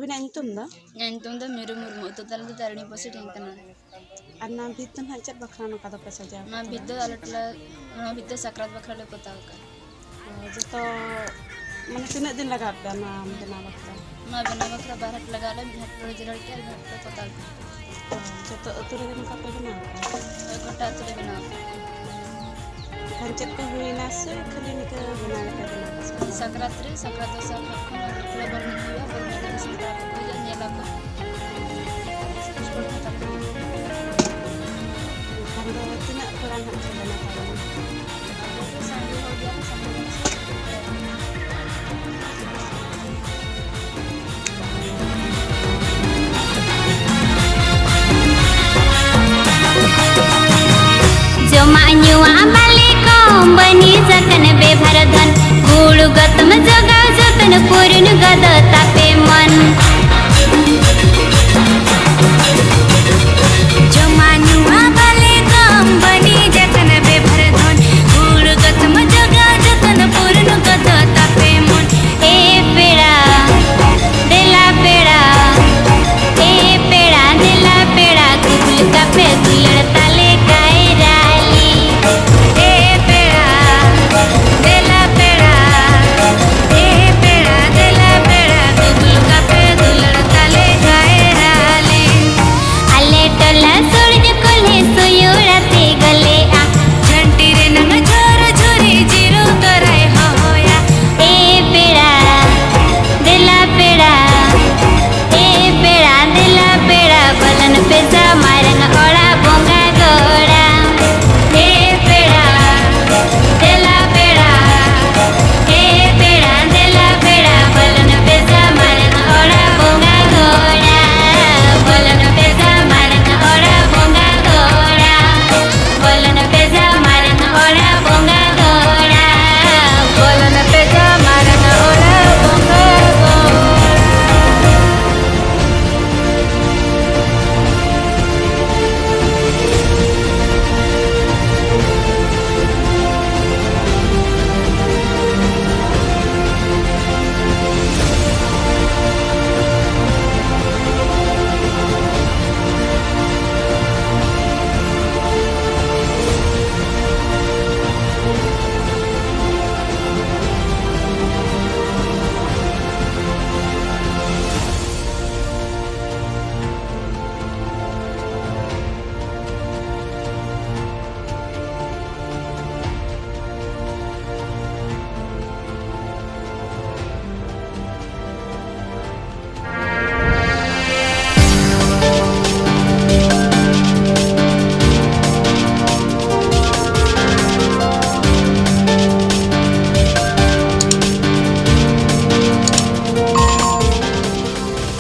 अबिना नितुम दा मेरू मुर्मू तो तल दो तारणी पोसे टेंकना अन्ना भीतन है चट बखरा नो कादा पैसा जा ना बिद्दो अलटला ना बिद्दो सकरात बखरा ले पोताव का जो तो माने तीना दिन लगा पे ना बना बखरा ना बना बखरा बाहर लगा ले घाट पर जरड़ के घाट पे पोताव जो तो अतुरे दिन का पे बना कोटा अतुरे बना हंचट को हुई ना से खाली निके बना के बना सकरात रे सकरात सब खना ले बन हुआ बन के सकरात को नेला को खंडो तीना पुरान हाथ से बना था तो संडे हो गया संडे जमा बनी सकन बेभर धन गुड़ गतम जगा